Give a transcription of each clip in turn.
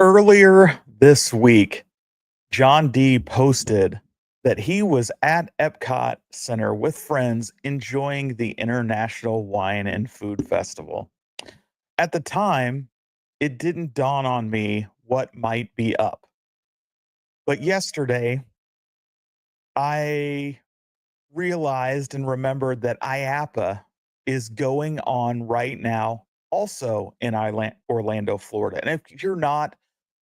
Earlier this week, John D posted that he was at Epcot Center with friends enjoying the International Wine and Food Festival. At the time, it didn't dawn on me what might be up. But yesterday, I realized and remembered that IAAPA is going on right now, also in Orlando, Florida. And if you're not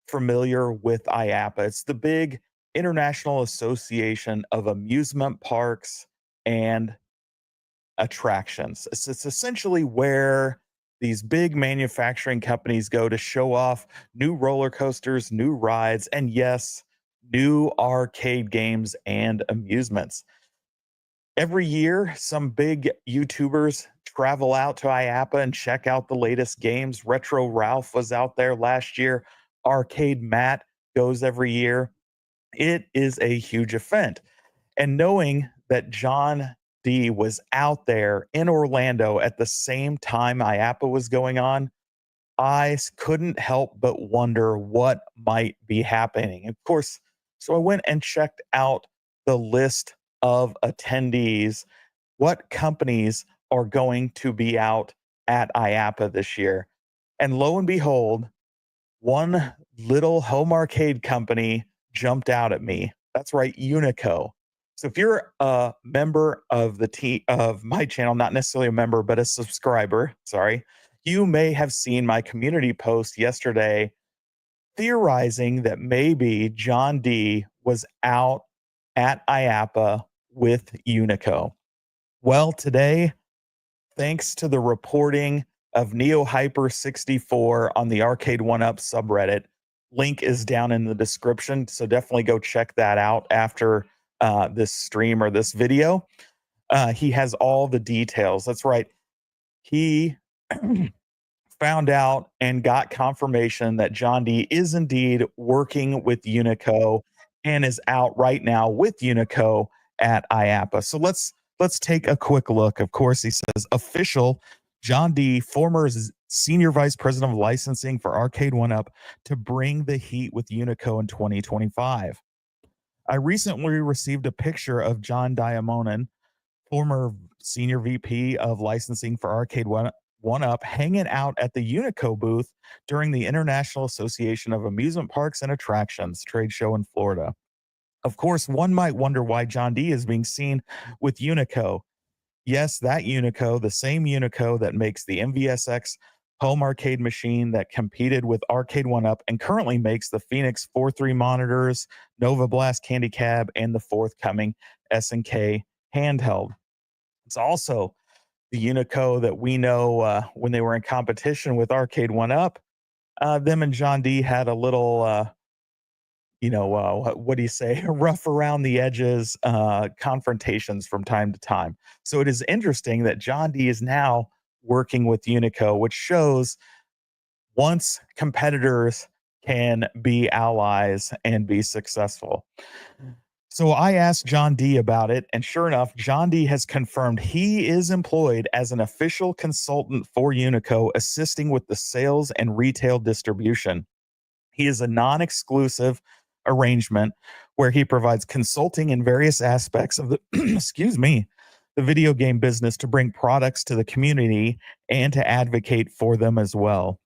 familiar with IAAPA, it's the big International Association of Amusement Parks and Attractions. It's essentially where these big manufacturing companies go to show off new roller coasters, new rides, and yes, new arcade games and amusements. Every year, some big YouTubers travel out to IAAPA and check out the latest games. Retro Ralph was out there last year. Arcade Matt goes every year. It is a huge event. And knowing that John D was out there in Orlando at the same time IAAPA was going on, couldn't help but wonder what might be happening. Of course, so I went and checked out the list of attendees. What companies are going to be out at IAAPA this year? And lo and behold, one little home arcade company jumped out at me. That's right, Unico. So if you're a member of of my channel, not necessarily a member, but a subscriber, sorry, you may have seen my community post yesterday theorizing that maybe John D was out at IAAPA with Unico. Well, today, thanks to the reporting of NeoHyper64 on the Arcade1up subreddit, link is down in the description, so definitely go check that out after this stream or this video. He has all the details. That's right. He found out and got confirmation that John D is indeed working with Unico and is out right now with Unico at IAAPA. So let's take a quick look. Of course, he says official John D, former senior vice president of licensing for Arcade1up, to bring the heat with Unico in 2025. I recently received a picture of John Diamonon, former senior VP of licensing for Arcade1up, hanging out at the Unico booth during the International Association of Amusement Parks and Attractions trade show in Florida. Of course, one might wonder why John D is being seen with Unico. Yes, that Unico, the same Unico that makes the MVSX home arcade machine that competed with Arcade1up and currently makes the Phoenix 4.3 monitors, Nova Blast Candy Cab, and the forthcoming SNK handheld. It's also the Unico that we know when they were in competition with Arcade1up. Them and John D had a little, what do you say, rough around the edges confrontations from time to time. So it is interesting that John D is now working with Unico, which shows once competitors can be allies and be successful. So I asked John D about it, and sure enough, John D has confirmed he is employed as an official consultant for Unico, assisting with the sales and retail distribution. He is a non-exclusive arrangement where he provides consulting in various aspects of the excuse me, the video game business to bring products to the community and to advocate for them as well.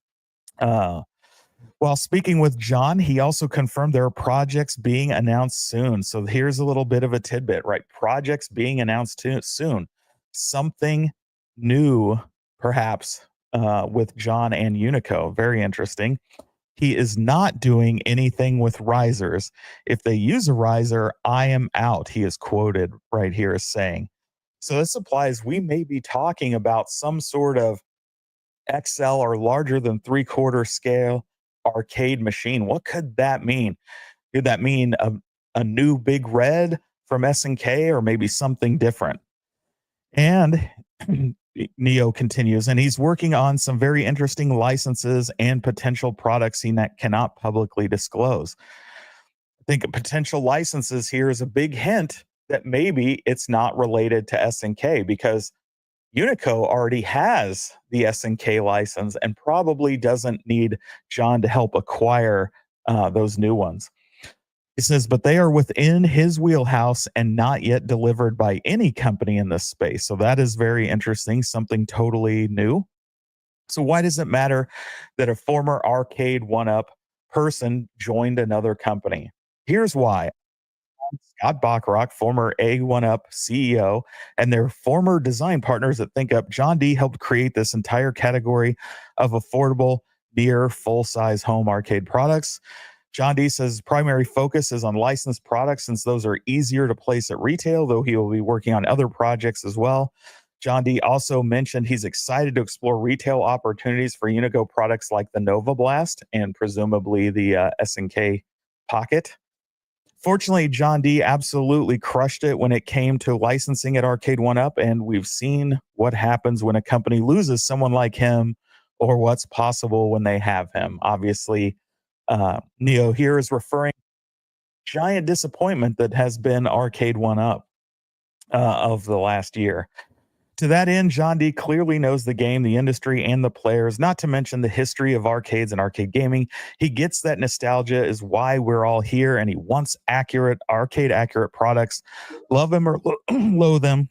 While speaking with John, he also confirmed there are projects being announced soon. So here's a little bit of a tidbit, right? Projects being announced soon. Something new, perhaps, with John and Unico. Very interesting. He is not doing anything with risers. If they use a riser, I am out, he is quoted right here as saying. So this implies we may be talking about some sort of XL or larger than 3/4 scale arcade machine. What could that mean? Could that mean a new Big Red from SNK or maybe something different? And Neo continues, and he's working on some very interesting licenses and potential products he cannot publicly disclose. I think potential licenses here is a big hint that maybe it's not related to SNK because Unico already has the SNK license and probably doesn't need John to help acquire those new ones. He says, but they are within his wheelhouse and not yet delivered by any company in this space. So that is very interesting, something totally new. So why does it matter that a former Arcade1up person joined another company? Here's why. Scott Bacharach, former A1up CEO, and their former design partners at ThinkUp, John D helped create this entire category of affordable, near full-size home arcade products. John D says his primary focus is on licensed products since those are easier to place at retail, though he will be working on other projects as well. John D also mentioned he's excited to explore retail opportunities for Unico products like the Nova Blast and presumably the SNK Pocket. Fortunately, John D absolutely crushed it when it came to licensing at Arcade1up, and we've seen what happens when a company loses someone like him or what's possible when they have him. Obviously, Neo here is referring to giant disappointment that has been Arcade1up of the last year. To that end, John D clearly knows the game, the industry, and the players, not to mention the history of arcades and arcade gaming. He gets that nostalgia is why we're all here, and he wants accurate, arcade accurate products. Love him or loathe him,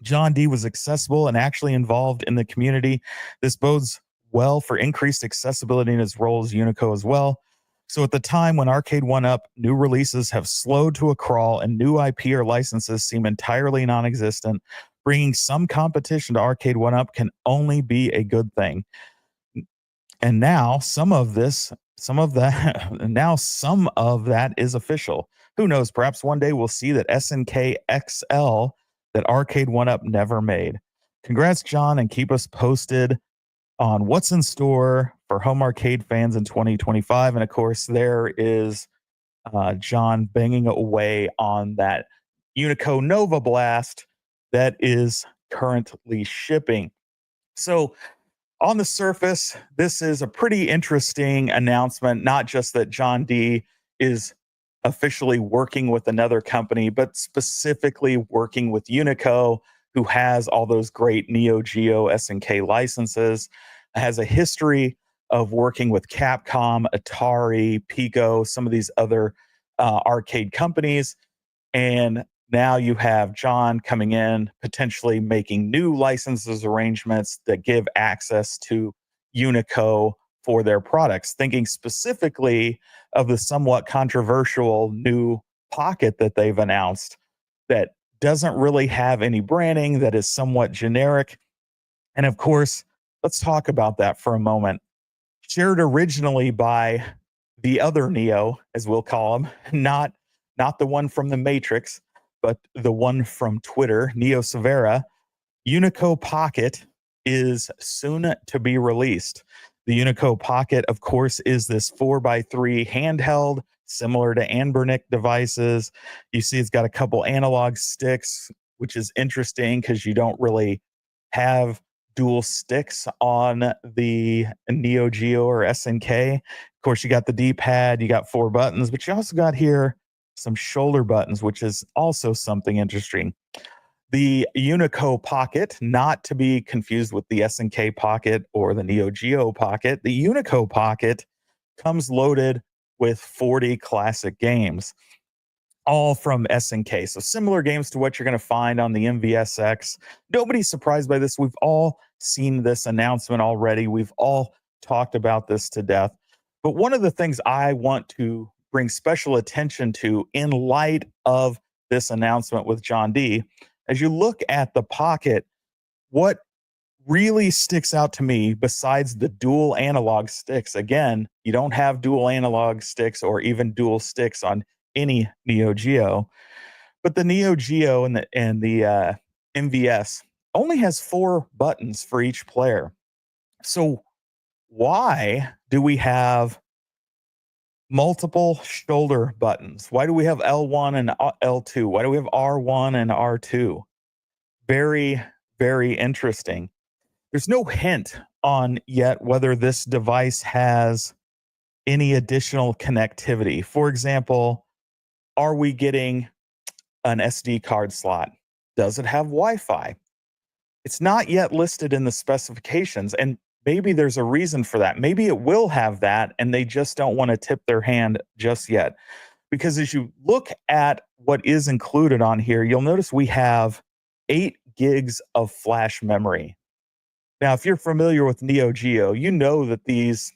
John D was accessible and actually involved in the community. This bodes well for increased accessibility in his role as Unico as well. So at the time when Arcade1up new releases have slowed to a crawl and new IP or licenses seem entirely non-existent, bringing some competition to Arcade1up can only be a good thing. And now some of that is official. Who knows? Perhaps one day we'll see that SNK XL that Arcade1up never made. Congrats, John, and keep us posted on what's in store for home arcade fans in 2025. And of course, there is John banging away on that Unico Nova Blast that is currently shipping. So on the surface, this is a pretty interesting announcement, not just that John D is officially working with another company, but specifically working with Unico, who has all those great Neo Geo SNK licenses, has a history of working with Capcom, Atari, Pico, some of these other arcade companies. And now you have John coming in, potentially making new licenses arrangements that give access to Unico for their products, thinking specifically of the somewhat controversial new Pocket that they've announced that doesn't really have any branding, that is somewhat generic. And of course, let's talk about that for a moment. Shared originally by the other Neo, as we'll call him, not the one from the Matrix, but the one from Twitter, Neo Severa. Unico Pocket is soon to be released. The Unico Pocket, of course, is this 4x3 handheld, similar to Anbernic devices. You see it's got a couple analog sticks, which is interesting because you don't really have dual sticks on the Neo Geo or SNK. Of course, you got the D-pad, you got 4 buttons, but you also got here some shoulder buttons, which is also something interesting. The Unico Pocket, not to be confused with the SNK Pocket or the Neo Geo Pocket, the Unico Pocket comes loaded with 40 classic games, all from SNK. So similar games to what you're going to find on the MVSX. Nobody's surprised by this. We've all seen this announcement already. We've all talked about this to death. But one of the things I want to bring special attention to in light of this announcement with John D, as you look at the Pocket, what really sticks out to me besides the dual analog sticks, again, you don't have dual analog sticks or even dual sticks on any Neo Geo, but the Neo Geo and the MVS only has 4 buttons for each player. So why do we have multiple shoulder buttons? Why do we have L1 and L2? Why do we have R1 and R2? Very, very interesting. There's no hint on yet whether this device has any additional connectivity. For example, are we getting an SD card slot? Does it have Wi-Fi? It's not yet listed in the specifications. And maybe there's a reason for that. Maybe it will have that, and they just don't want to tip their hand just yet. Because as you look at what is included on here, you'll notice we have 8 gigs of flash memory. Now, if you're familiar with Neo Geo, you know that these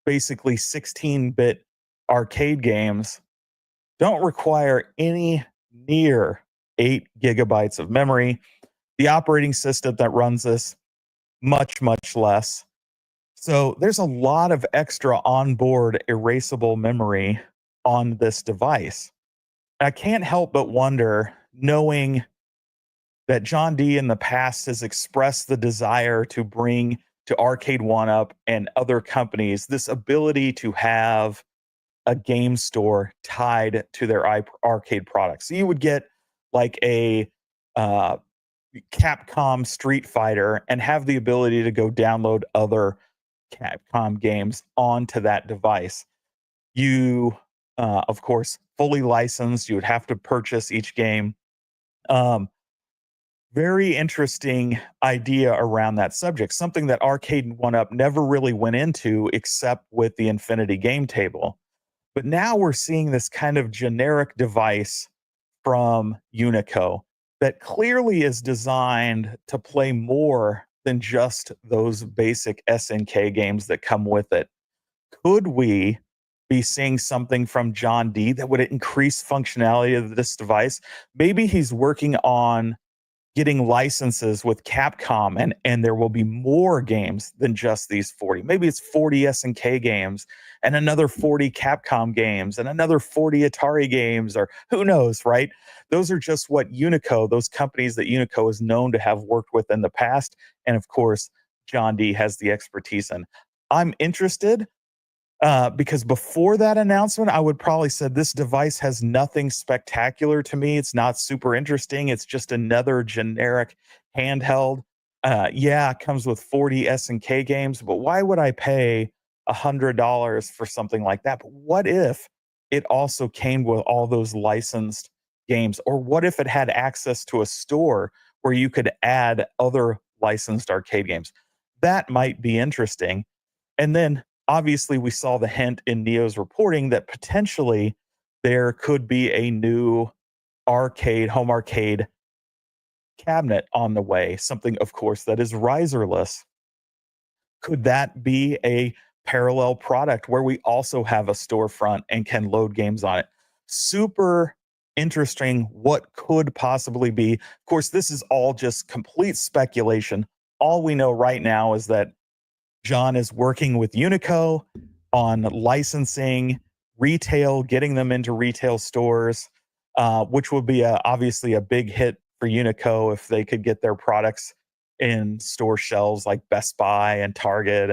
basically 16-bit arcade games don't require any near 8 gigabytes of memory. The operating system that runs this, much, much less. So there's a lot of extra onboard erasable memory on this device. I can't help but wonder, knowing that John D in the past has expressed the desire to bring to Arcade1up and other companies this ability to have a game store tied to their arcade products. So you would get like a uh, Capcom Street Fighter and have the ability to go download other Capcom games onto that device. You, of course, fully licensed. You would have to purchase each game. Um, Very interesting idea around that subject. Something that Arcade1up never really went into, except with the Infinity Game Table. But now we're seeing this kind of generic device from Unico that clearly is designed to play more than just those basic SNK games that come with it. Could we be seeing something from John D that would increase functionality of this device? Maybe he's working on getting licenses with Capcom, and there will be more games than just these 40. Maybe it's 40 SNK games and another 40 Capcom games and another 40 Atari games, or who knows, right? Those are just what Unico, those companies that Unico is known to have worked with in the past. And of course, John D has the expertise in. I'm interested, because before that announcement, I would probably said this device has nothing spectacular to me. It's not super interesting. It's just another generic handheld. Yeah, it comes with 40 SNK games, but why would I pay $100 for something like that? But what if it also came with all those licensed games? Or what if it had access to a store where you could add other licensed arcade games? That might be interesting. And then obviously we saw the hint in Neo's reporting that potentially there could be a new home arcade cabinet on the way, something, of course, that is riserless. Could that be a parallel product where we also have a storefront and can load games on it? Super interesting what could possibly be. Of course, this is all just complete speculation. All we know right now is that John is working with Unico on licensing, retail, getting them into retail stores, which would be obviously a big hit for Unico if they could get their products in store shelves like Best Buy and Target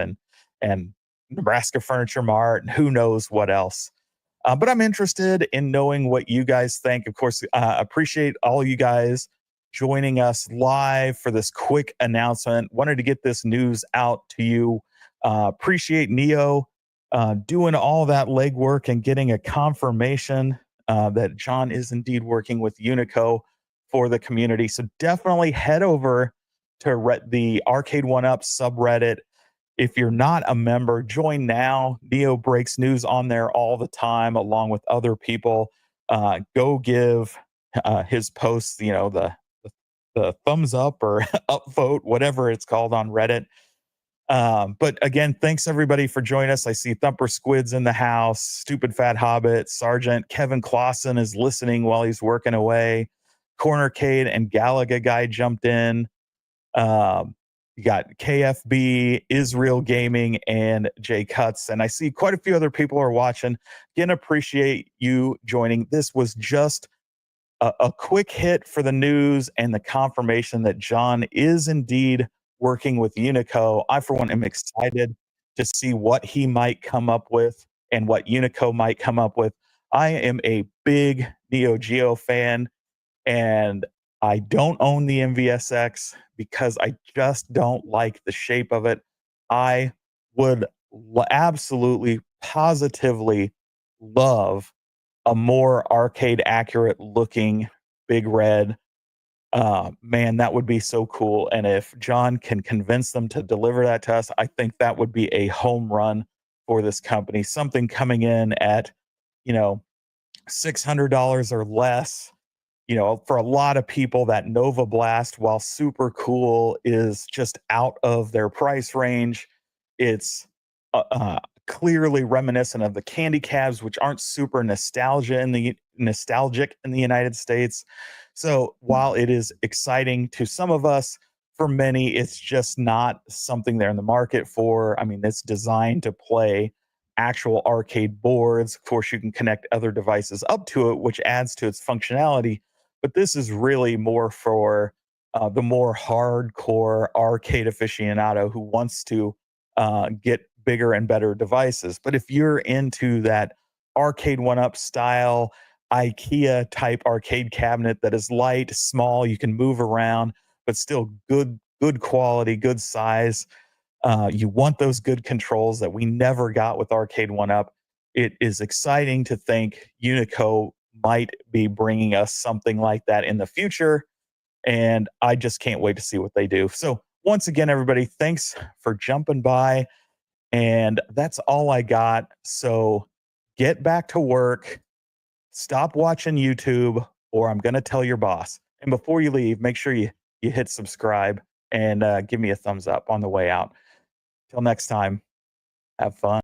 and Nebraska Furniture Mart and who knows what else. But I'm interested in knowing what you guys think. Of course, appreciate all you guys joining us live for this quick announcement. Wanted to get this news out to you. Appreciate Neo doing all that legwork and getting a confirmation that John is indeed working with Unico for the community. So definitely head over to the Arcade1up subreddit. If you're not a member, join now. Neo breaks news on there all the time, along with other people. Go give his posts, the thumbs up or upvote, whatever it's called on Reddit. But again, thanks everybody for joining us. I see Thumper Squid's in the house, Stupid Fat Hobbit, Sergeant Kevin Clausen is listening while he's working away. Cornercade and Galaga guy jumped in. You got KFB, Israel Gaming, and Jay Cuts. And I see quite a few other people are watching. Again, appreciate you joining. This was just a quick hit for the news and the confirmation that John is indeed working with Unico. I, for one, am excited to see what he might come up with and what Unico might come up with. I am a big Neo Geo fan, and I don't own the MVSX because I just don't like the shape of it. I would absolutely, positively love a more arcade accurate looking Big Red Man, that would be so cool. And if John can convince them to deliver that to us, I think that would be a home run for this company. Something coming in at, you know, $600 or less. For a lot of people, that Nova Blast, while super cool, is just out of their price range. It's clearly reminiscent of the candy cabs, which aren't super nostalgic in the United States. So while it is exciting to some of us, for many, it's just not something they're in the market for. I mean, it's designed to play actual arcade boards. Of course, you can connect other devices up to it, which adds to its functionality. But this is really more for the more hardcore arcade aficionado who wants to get bigger and better devices. But if you're into that Arcade1up style, IKEA type arcade cabinet that is light, small, you can move around, but still good quality, good size. You want those good controls that we never got with Arcade1up. It is exciting to think Unico might be bringing us something like that in the future. And I just can't wait to see what they do. So, once again, everybody, thanks for jumping by. And that's all I got. So, get back to work, stop watching YouTube, or I'm going to tell your boss. And before you leave, make sure you hit subscribe and give me a thumbs up on the way out. Till next time, have fun.